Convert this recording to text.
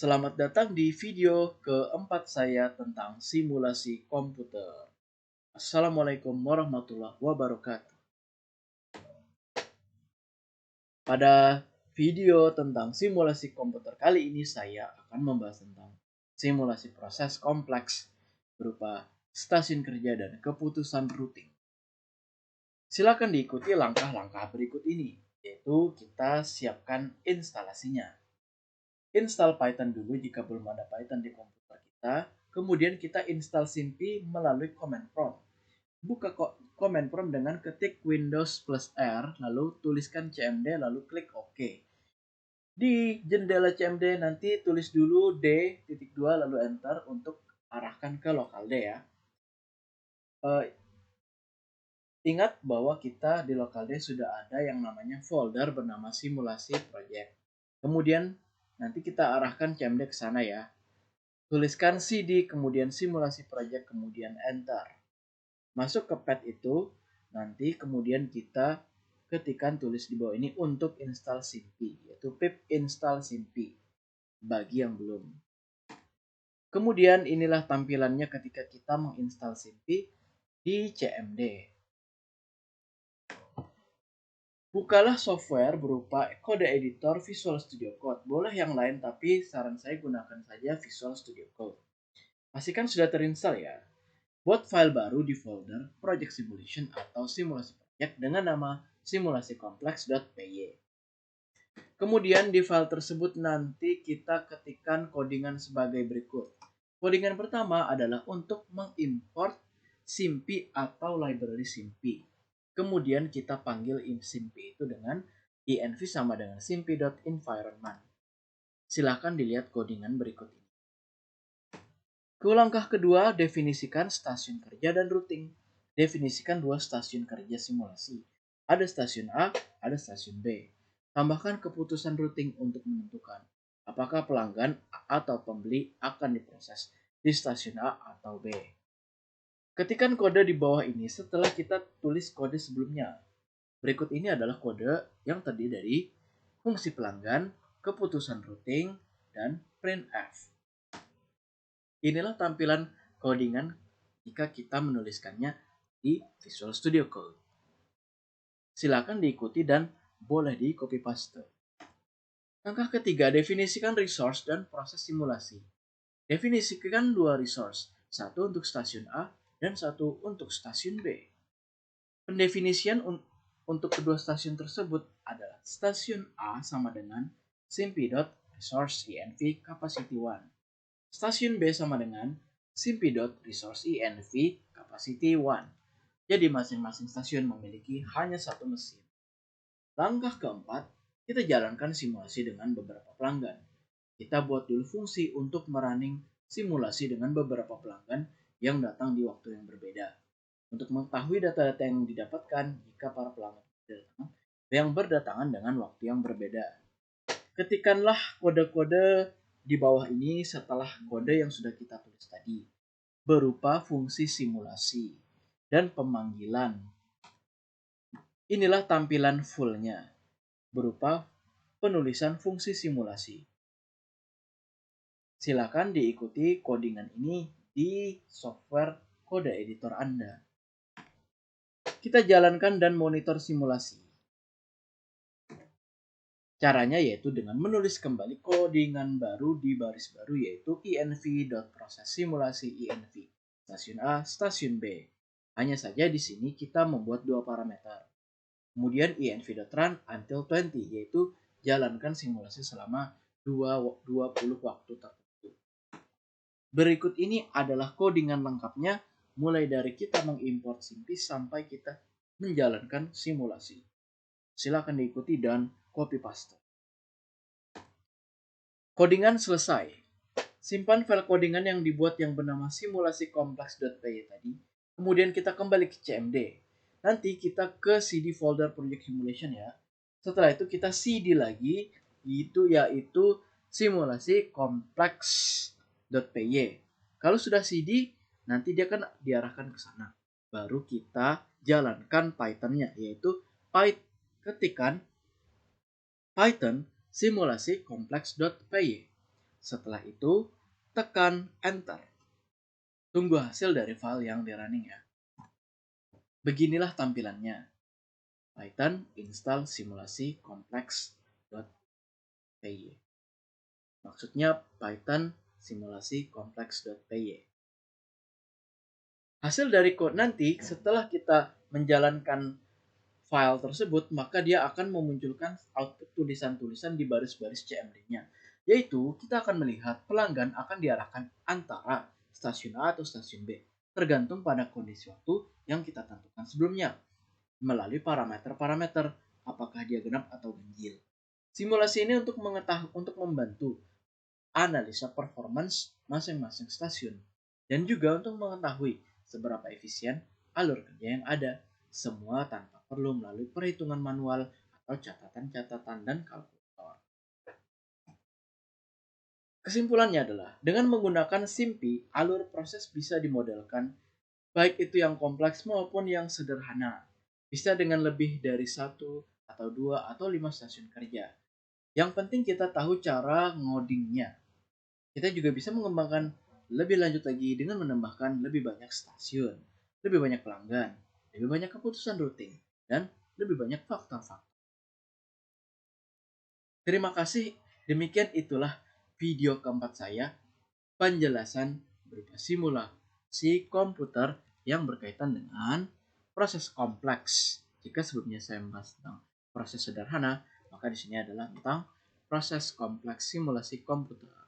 Selamat datang di video keempat saya tentang simulasi komputer. Assalamualaikum warahmatullahi wabarakatuh. Pada video tentang simulasi komputer kali ini saya akan membahas tentang simulasi proses kompleks berupa stasiun kerja dan keputusan routing. Silakan diikuti langkah-langkah berikut ini, yaitu kita siapkan instalasinya. Install Python dulu jika belum ada Python di komputer kita. Kemudian kita install SIMPy melalui command prompt. Buka command prompt dengan ketik Windows plus R, lalu tuliskan cmd, lalu klik OK. Di jendela cmd nanti tulis dulu D.2 lalu enter untuk arahkan ke localD ya. Ingat bahwa kita di localD sudah ada yang namanya folder bernama simulasi project. Kemudian nanti kita arahkan cmd ke sana ya. Tuliskan cd, kemudian simulasi project, kemudian enter. Masuk ke path itu, nanti kemudian kita ketikkan tulis di bawah ini untuk install SIMPy, yaitu pip install SIMPy, bagi yang belum. Kemudian inilah tampilannya ketika kita menginstal SIMPy di cmd. Bukalah software berupa kode editor Visual Studio Code. Boleh yang lain, tapi saran saya gunakan saja Visual Studio Code. Pastikan sudah terinstall ya. Buat file baru di folder Project Simulation atau simulasi project dengan nama simulasikompleks.py. Kemudian di file tersebut nanti kita ketikkan codingan sebagai berikut. Codingan pertama adalah untuk mengimport SIMPy atau library SIMPy. Kemudian kita panggil SIMPy itu dengan env sama dengan simpy.environment. Silahkan dilihat codingan berikut ini. Langkah kedua, definisikan stasiun kerja dan routing. Definisikan dua stasiun kerja simulasi. Ada stasiun A, ada stasiun B. Tambahkan keputusan routing untuk menentukan apakah pelanggan atau pembeli akan diproses di stasiun A atau B. Ketikkan kode di bawah ini setelah kita tulis kode sebelumnya. Berikut ini adalah kode yang terdiri dari fungsi pelanggan, keputusan routing, dan printf. Inilah tampilan codingan jika kita menuliskannya di Visual Studio Code. Silakan diikuti dan boleh di copy paste. Langkah ketiga, definisikan resource dan proses simulasi. Definisikan dua resource, satu untuk stasiun A dan satu untuk stasiun B. Pendefinisian untuk kedua stasiun tersebut adalah stasiun A sama dengan simpy.resource env capacity 1. Stasiun B sama dengan simpy.resource env capacity 1. Jadi masing-masing stasiun memiliki hanya satu mesin. Langkah keempat, kita jalankan simulasi dengan beberapa pelanggan. Kita buat dulu fungsi untuk merunning simulasi dengan beberapa pelanggan yang datang di waktu yang berbeda. Untuk mengetahui data-data yang didapatkan jika para pelanggan yang berdatangan dengan waktu yang berbeda. Ketikkanlah kode-kode di bawah ini setelah kode yang sudah kita tulis tadi, berupa fungsi simulasi dan pemanggilan. Inilah tampilan fullnya, berupa penulisan fungsi simulasi. Silakan diikuti codingan ini di software kode editor Anda. Kita jalankan dan monitor simulasi. Caranya yaitu dengan menulis kembali codingan baru di baris baru, yaitu env.proses simulasi env stasiun A, stasiun B. Hanya saja di sini kita membuat dua parameter. Kemudian env.run until 20, yaitu jalankan simulasi selama 20 waktu tertentu. Berikut ini adalah codingan lengkapnya, mulai dari kita mengimport SIMPy sampai kita menjalankan simulasi. Silakan diikuti dan copy paste. Codingan selesai. Simpan file codingan yang dibuat yang bernama simulasikompleks.py tadi. Kemudian kita kembali ke cmd. Nanti kita ke cd folder project simulation ya. Setelah itu kita cd lagi, yaitu simulasikompleks.py. Kalau sudah cd, nanti dia akan diarahkan ke sana. Baru kita jalankan Python-nya, yaitu ketikkan Python simulasikompleks.py. Setelah itu, tekan Enter. Tunggu hasil dari file yang di running ya. Beginilah tampilannya. Python install simulasi complex.py. Maksudnya Python simulasi complex.py. Hasil dari code nanti setelah kita menjalankan file tersebut, maka dia akan memunculkan output tulisan-tulisan di baris-baris CMD-nya. Yaitu kita akan melihat pelanggan akan diarahkan antara stasiun A atau stasiun B, tergantung pada kondisi waktu yang kita tentukan sebelumnya, melalui parameter-parameter apakah dia genap atau ganjil. Simulasi ini untuk membantu analisa performance masing-masing stasiun dan juga untuk mengetahui seberapa efisien alur kerja yang ada, semua tanpa perlu melalui perhitungan manual atau catatan-catatan dan kalkulator. Kesimpulannya adalah, dengan menggunakan SIMPy, alur proses bisa dimodelkan, baik itu yang kompleks maupun yang sederhana. Bisa dengan lebih dari 1 atau 2 atau 5 stasiun kerja. Yang penting kita tahu cara ngodingnya. Kita juga bisa mengembangkan lebih lanjut lagi dengan menambahkan lebih banyak stasiun, lebih banyak pelanggan, lebih banyak keputusan routing, dan lebih banyak faktor-faktor. Terima kasih, demikian itulah video keempat saya, penjelasan berupa simulasi komputer yang berkaitan dengan proses kompleks. Jika sebelumnya saya membahas tentang proses sederhana, maka di sini adalah tentang proses kompleks simulasi komputer.